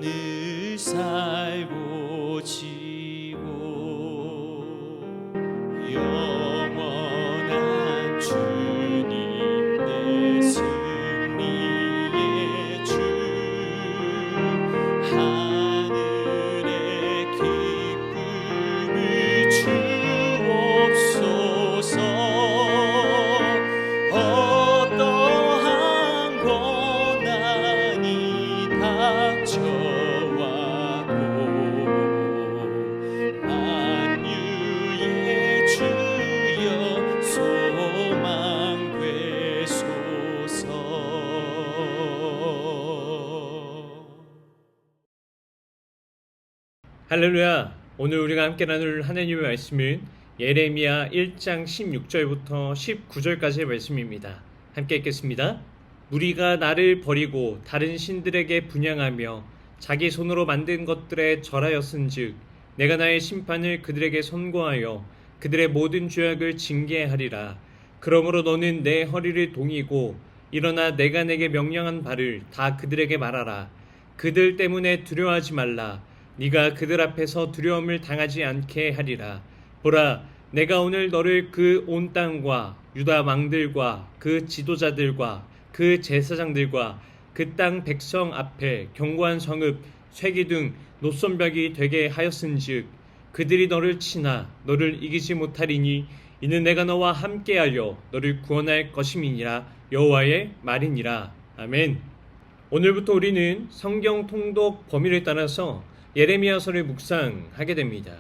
늘 살고 지고 영원한 주님 내 승리의 주 하늘의 기쁨을 주옵소서. 어떠한 고난이 닥쳐와도 만유의 주여 소망 되소서. 할렐루야! 오늘 우리가 함께 나눌 하나님의 말씀은 예레미야 1장 16절부터 19절까지의 말씀입니다. 함께 읽겠습니다. 무리가 나를 버리고 다른 신들에게 분향하며 자기 손으로 만든 것들에 절하였은즉 내가 나의 심판을 그들에게 선고하여 그들의 모든 죄악을 징계하리라. 그러므로 너는 내 허리를 동이고 일어나 내가 내게 명령한 바를 다 그들에게 말하라. 그들 때문에 두려워하지 말라. 네가 그들 앞에서 두려움을 당하지 않게 하리라. 보라, 내가 오늘 너를 그 온 땅과 유다 왕들과 그 지도자들과 그 제사장들과 그 땅 백성 앞에 견고한 성읍, 쇠기둥, 노선벽이 되게 하였은즉 그들이 너를 치나 너를 이기지 못하리니 이는 내가 너와 함께하여 너를 구원할 것임이니라. 여호와의 말이니라. 아멘. 오늘부터 우리는 성경 통독 범위를 따라서 예레미야서를 묵상하게 됩니다.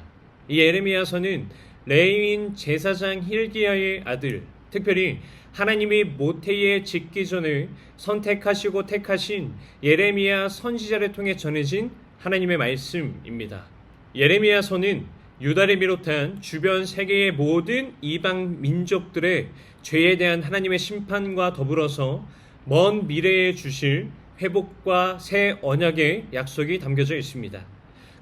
이 예레미야서는 레위인 제사장 힐기야의 아들, 특별히 하나님이 모태에 짓기 전에 선택하시고 택하신 예레미야 선지자를 통해 전해진 하나님의 말씀입니다. 예레미야서는 유다를 비롯한 주변 세계의 모든 이방 민족들의 죄에 대한 하나님의 심판과 더불어서 먼 미래에 주실 회복과 새 언약의 약속이 담겨져 있습니다.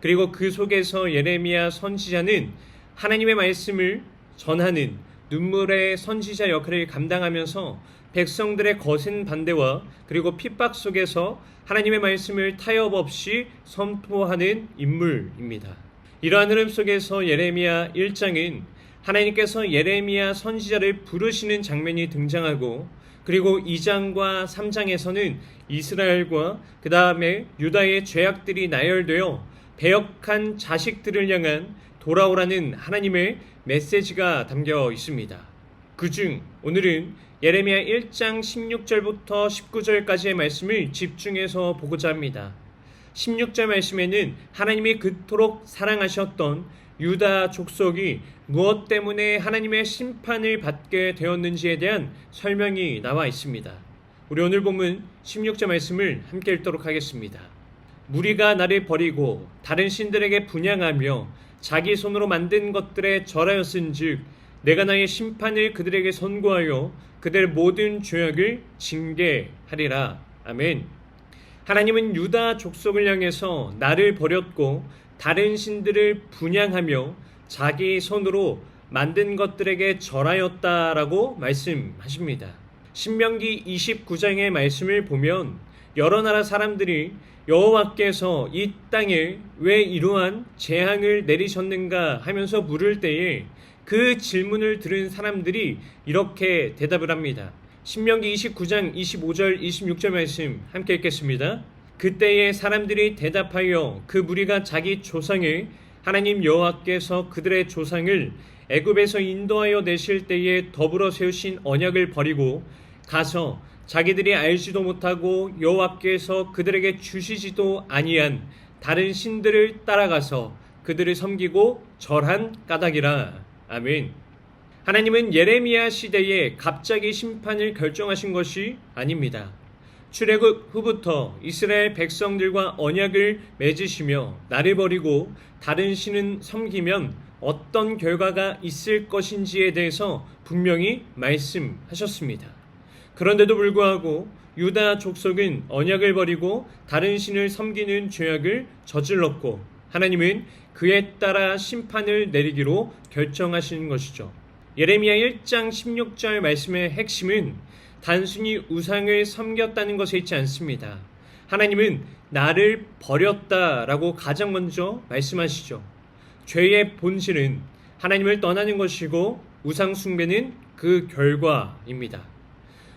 그리고 그 속에서 예레미야 선지자는 하나님의 말씀을 전하는 눈물의 선지자 역할을 감당하면서 백성들의 거센 반대와 그리고 핍박 속에서 하나님의 말씀을 타협 없이 선포하는 인물입니다. 이러한 흐름 속에서 예레미야 1장은 하나님께서 예레미야 선지자를 부르시는 장면이 등장하고, 그리고 2장과 3장에서는 이스라엘과 그 다음에 유다의 죄악들이 나열되어 배역한 자식들을 향한 돌아오라는 하나님의 메시지가 담겨 있습니다. 그중 오늘은 예레미야 1장 16절부터 19절까지의 말씀을 집중해서 보고자 합니다. 16절 말씀에는 하나님이 그토록 사랑하셨던 유다 족속이 무엇 때문에 하나님의 심판을 받게 되었는지에 대한 설명이 나와 있습니다. 우리 오늘 본문 16절 말씀을 함께 읽도록 하겠습니다. 무리가 나를 버리고 다른 신들에게 분향하며 자기 손으로 만든 것들에 절하였은즉 내가 나의 심판을 그들에게 선고하여 그들의 모든 죄악을 징계하리라. 아멘. 하나님은 유다 족속을 향해서 나를 버렸고 다른 신들을 분향하며 자기 손으로 만든 것들에게 절하였다라고 말씀하십니다. 신명기 29장의 말씀을 보면 여러 나라 사람들이 여호와께서 이 땅에 왜 이러한 재앙을 내리셨는가 하면서 물을 때에 그 질문을 들은 사람들이 이렇게 대답을 합니다. 신명기 29장 25절 26절 말씀 함께 읽겠습니다. 그때에 사람들이 대답하여 그 무리가 자기 조상의 하나님 여호와께서 그들의 조상을 애굽에서 인도하여 내실 때에 더불어 세우신 언약을 버리고 가서 자기들이 알지도 못하고 여호와께서 그들에게 주시지도 아니한 다른 신들을 따라가서 그들을 섬기고 절한 까닭이라. 아멘. 하나님은 예레미야 시대에 갑자기 심판을 결정하신 것이 아닙니다. 출애굽 후부터 이스라엘 백성들과 언약을 맺으시며 나를 버리고 다른 신은 섬기면 어떤 결과가 있을 것인지에 대해서 분명히 말씀하셨습니다. 그런데도 불구하고 유다 족속은 언약을 버리고 다른 신을 섬기는 죄악을 저질렀고 하나님은 그에 따라 심판을 내리기로 결정하신 것이죠. 예레미야 1장 16절 말씀의 핵심은 단순히 우상을 섬겼다는 것에 있지 않습니다. 하나님은 나를 버렸다라고 가장 먼저 말씀하시죠. 죄의 본질은 하나님을 떠나는 것이고 우상 숭배는 그 결과입니다.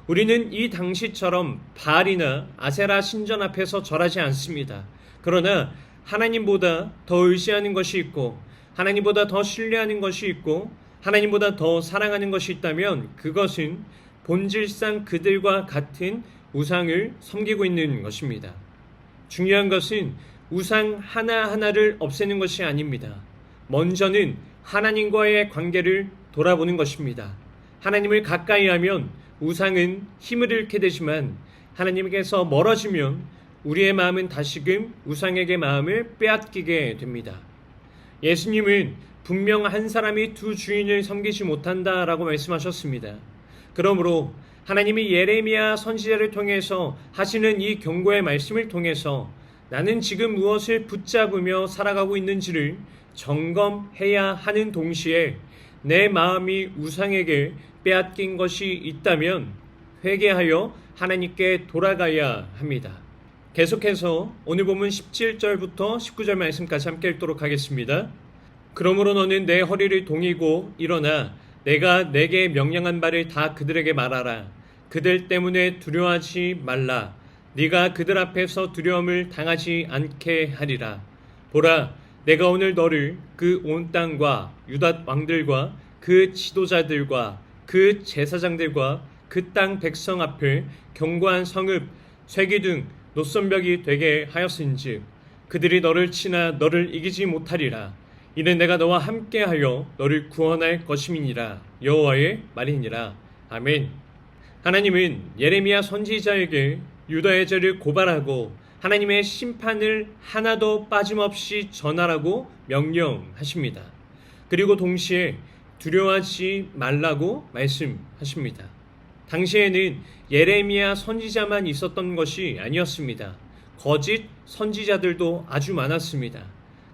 우리는 이 당시처럼 바알이나 아세라 신전 앞에서 절하지 않습니다. 그러나 하나님보다 더 의지하는 것이 있고 하나님보다 더 신뢰하는 것이 있고 하나님보다 더 사랑하는 것이 있다면 그것은 본질상 그들과 같은 우상을 섬기고 있는 것입니다. 중요한 것은 우상 하나하나를 없애는 것이 아닙니다. 먼저는 하나님과의 관계를 돌아보는 것입니다. 하나님을 가까이 하면 우상은 힘을 잃게 되지만 하나님께서 멀어지면 우리의 마음은 다시금 우상에게 마음을 빼앗기게 됩니다. 예수님은 분명 한 사람이 두 주인을 섬기지 못한다라고 말씀하셨습니다. 그러므로 하나님이 예레미야 선지자를 통해서 하시는 이 경고의 말씀을 통해서 나는 지금 무엇을 붙잡으며 살아가고 있는지를 점검해야 하는 동시에 내 마음이 우상에게 빼앗긴 것이 있다면 회개하여 하나님께 돌아가야 합니다. 계속해서 오늘 본문 17절부터 19절 말씀까지 함께 읽도록 하겠습니다. 그러므로 너는 내 허리를 동이고 일어나 내가 내게 명령한 바를 다 그들에게 말하라. 그들 때문에 두려워하지 말라. 네가 그들 앞에서 두려움을 당하지 않게 하리라. 보라, 내가 오늘 너를 그 온 땅과 유다 왕들과 그 지도자들과 그 제사장들과 그 땅 백성 앞에 견고한 성읍, 쇠기둥, 노선벽이 되게 하였은즉 그들이 너를 치나 너를 이기지 못하리라. 이는 내가 너와 함께하여 너를 구원할 것임이니라. 여호와의 말이니라. 아멘. 하나님은 예레미야 선지자에게 유다의 죄를 고발하고 하나님의 심판을 하나도 빠짐없이 전하라고 명령하십니다. 그리고 동시에 두려워하지 말라고 말씀하십니다. 당시에는 예레미야 선지자만 있었던 것이 아니었습니다. 거짓 선지자들도 아주 많았습니다.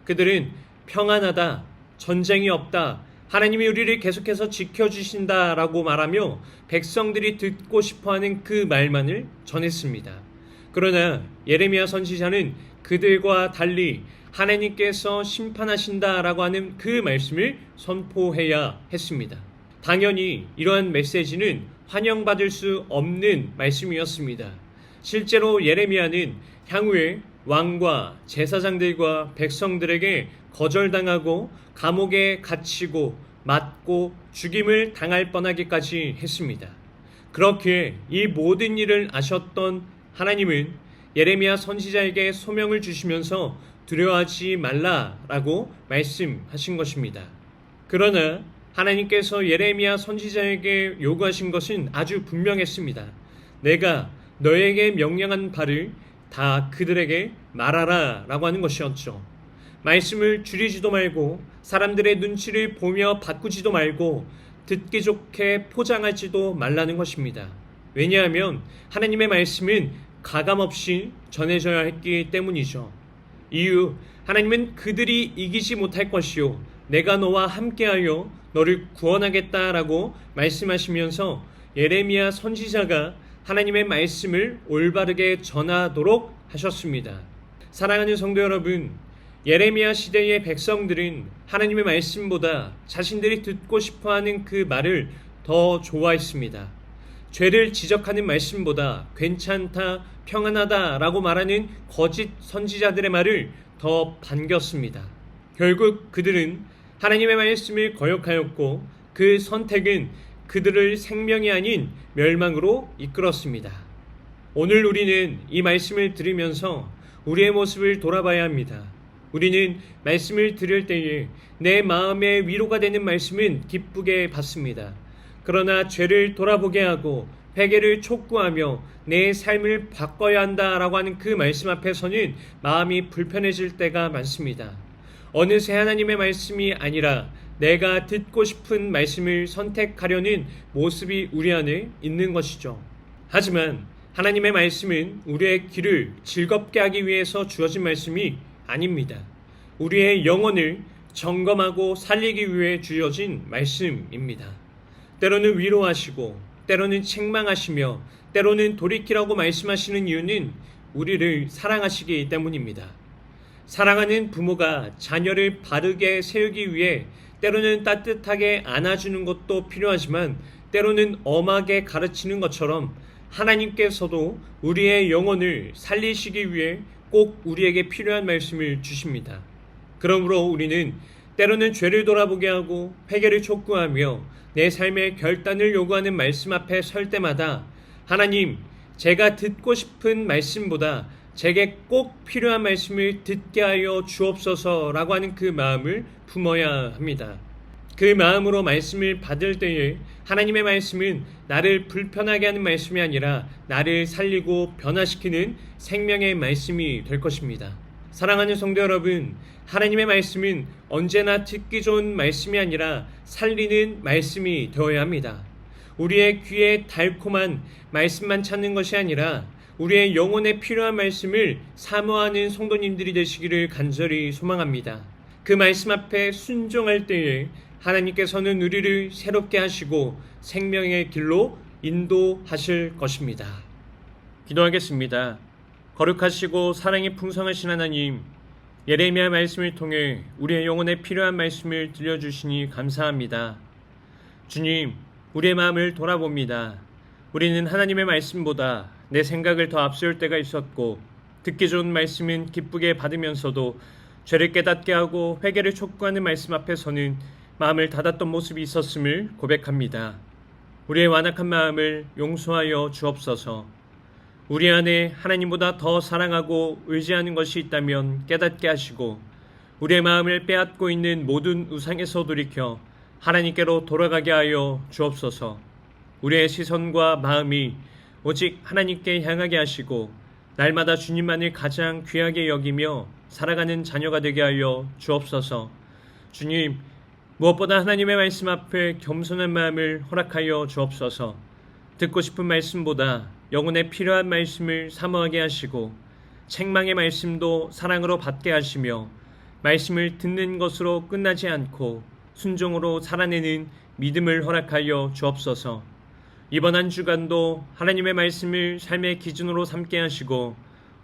그들은 평안하다, 전쟁이 없다, 하나님이 우리를 계속해서 지켜주신다라고 말하며 백성들이 듣고 싶어하는 그 말만을 전했습니다. 그러나 예레미야 선지자는 그들과 달리 하나님께서 심판하신다라고 하는 그 말씀을 선포해야 했습니다. 당연히 이러한 메시지는 환영받을 수 없는 말씀이었습니다. 실제로 예레미야는 향후에 왕과 제사장들과 백성들에게 거절당하고 감옥에 갇히고 맞고 죽임을 당할 뻔하기까지 했습니다. 그렇기에 이 모든 일을 아셨던 하나님은 예레미야 선지자에게 소명을 주시면서 두려워하지 말라라고 말씀하신 것입니다. 그러나 하나님께서 예레미야 선지자에게 요구하신 것은 아주 분명했습니다. 내가 너에게 명령한 바를 다 그들에게 말하라 라고 하는 것이었죠. 말씀을 줄이지도 말고 사람들의 눈치를 보며 바꾸지도 말고 듣기 좋게 포장하지도 말라는 것입니다. 왜냐하면 하나님의 말씀은 가감없이 전해져야 했기 때문이죠. 이유, 하나님은 그들이 이기지 못할 것이요 내가 너와 함께하여 너를 구원하겠다라고 말씀하시면서 예레미야 선지자가 하나님의 말씀을 올바르게 전하도록 하셨습니다. 사랑하는 성도 여러분, 예레미야 시대의 백성들은 하나님의 말씀보다 자신들이 듣고 싶어하는 그 말을 더 좋아했습니다. 죄를 지적하는 말씀보다 괜찮다, 평안하다라고 말하는 거짓 선지자들의 말을 더 반겼습니다. 결국 그들은 하나님의 말씀을 거역하였고 그 선택은 그들을 생명이 아닌 멸망으로 이끌었습니다. 오늘 우리는 이 말씀을 들으면서 우리의 모습을 돌아봐야 합니다. 우리는 말씀을 들을 때에 내 마음에 위로가 되는 말씀은 기쁘게 받습니다. 그러나 죄를 돌아보게 하고 회개를 촉구하며 내 삶을 바꿔야 한다라고 하는 그 말씀 앞에서는 마음이 불편해질 때가 많습니다. 어느새 하나님의 말씀이 아니라 내가 듣고 싶은 말씀을 선택하려는 모습이 우리 안에 있는 것이죠. 하지만 하나님의 말씀은 우리의 길을 즐겁게 하기 위해서 주어진 말씀이 아닙니다. 우리의 영혼을 점검하고 살리기 위해 주어진 말씀입니다. 때로는 위로하시고 때로는 책망하시며 때로는 돌이키라고 말씀하시는 이유는 우리를 사랑하시기 때문입니다. 사랑하는 부모가 자녀를 바르게 세우기 위해 때로는 따뜻하게 안아주는 것도 필요하지만 때로는 엄하게 가르치는 것처럼 하나님께서도 우리의 영혼을 살리시기 위해 꼭 우리에게 필요한 말씀을 주십니다. 그러므로 우리는 때로는 죄를 돌아보게 하고 회개를 촉구하며 내 삶의 결단을 요구하는 말씀 앞에 설 때마다 하나님, 제가 듣고 싶은 말씀보다 제게 꼭 필요한 말씀을 듣게 하여 주옵소서라고 하는 그 마음을 품어야 합니다. 그 마음으로 말씀을 받을 때에 하나님의 말씀은 나를 불편하게 하는 말씀이 아니라 나를 살리고 변화시키는 생명의 말씀이 될 것입니다. 사랑하는 성도 여러분, 하나님의 말씀은 언제나 듣기 좋은 말씀이 아니라 살리는 말씀이 되어야 합니다. 우리의 귀에 달콤한 말씀만 찾는 것이 아니라 우리의 영혼에 필요한 말씀을 사모하는 성도님들이 되시기를 간절히 소망합니다. 그 말씀 앞에 순종할 때에 하나님께서는 우리를 새롭게 하시고 생명의 길로 인도하실 것입니다. 기도하겠습니다. 거룩하시고 사랑이 풍성하신 하나님, 예레미야 말씀을 통해 우리의 영혼에 필요한 말씀을 들려주시니 감사합니다. 주님, 우리의 마음을 돌아봅니다. 우리는 하나님의 말씀보다 내 생각을 더 앞세울 때가 있었고 듣기 좋은 말씀은 기쁘게 받으면서도 죄를 깨닫게 하고 회개를 촉구하는 말씀 앞에서는 마음을 닫았던 모습이 있었음을 고백합니다. 우리의 완악한 마음을 용서하여 주옵소서. 우리 안에 하나님보다 더 사랑하고 의지하는 것이 있다면 깨닫게 하시고 우리의 마음을 빼앗고 있는 모든 우상에서 돌이켜 하나님께로 돌아가게 하여 주옵소서. 우리의 시선과 마음이 오직 하나님께 향하게 하시고 날마다 주님만을 가장 귀하게 여기며 살아가는 자녀가 되게 하여 주옵소서. 주님, 무엇보다 하나님의 말씀 앞에 겸손한 마음을 허락하여 주옵소서. 듣고 싶은 말씀보다 영혼에 필요한 말씀을 사모하게 하시고 책망의 말씀도 사랑으로 받게 하시며 말씀을 듣는 것으로 끝나지 않고 순종으로 살아내는 믿음을 허락하여 주옵소서. 이번 한 주간도 하나님의 말씀을 삶의 기준으로 삼게 하시고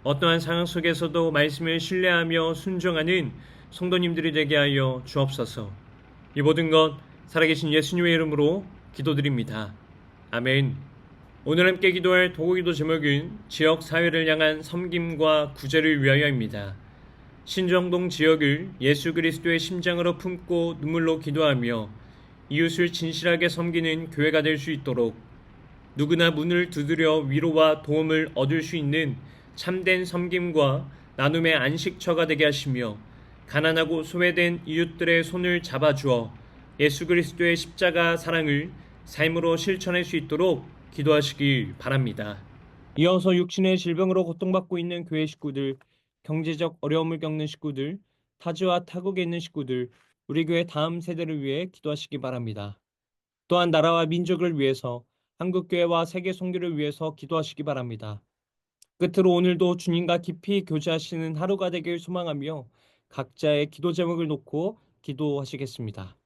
어떠한 상황 속에서도 말씀을 신뢰하며 순종하는 성도님들이 되게 하여 주옵소서. 이 모든 것 살아계신 예수님의 이름으로 기도드립니다. 아멘. 오늘 함께 기도할 도구기도 제목은 지역 사회를 향한 섬김과 구제를 위하여입니다. 신정동 지역을 예수 그리스도의 심장으로 품고 눈물로 기도하며 이웃을 진실하게 섬기는 교회가 될 수 있도록 누구나 문을 두드려 위로와 도움을 얻을 수 있는 참된 섬김과 나눔의 안식처가 되게 하시며 가난하고 소외된 이웃들의 손을 잡아주어 예수 그리스도의 십자가 사랑을 삶으로 실천할 수 있도록 기도하시길 바랍니다. 이어서 육신의 질병으로 고통받고 있는 교회 식구들, 경제적 어려움을 겪는 식구들, 타지와 타국에 있는 식구들, 우리 교회 다음 세대를 위해 기도하시기 바랍니다. 또한 나라와 민족을 위해서 한국교회와 세계 선교를 위해서 기도하시기 바랍니다. 끝으로 오늘도 주님과 깊이 교제하시는 하루가 되길 소망하며 각자의 기도 제목을 놓고 기도하시겠습니다.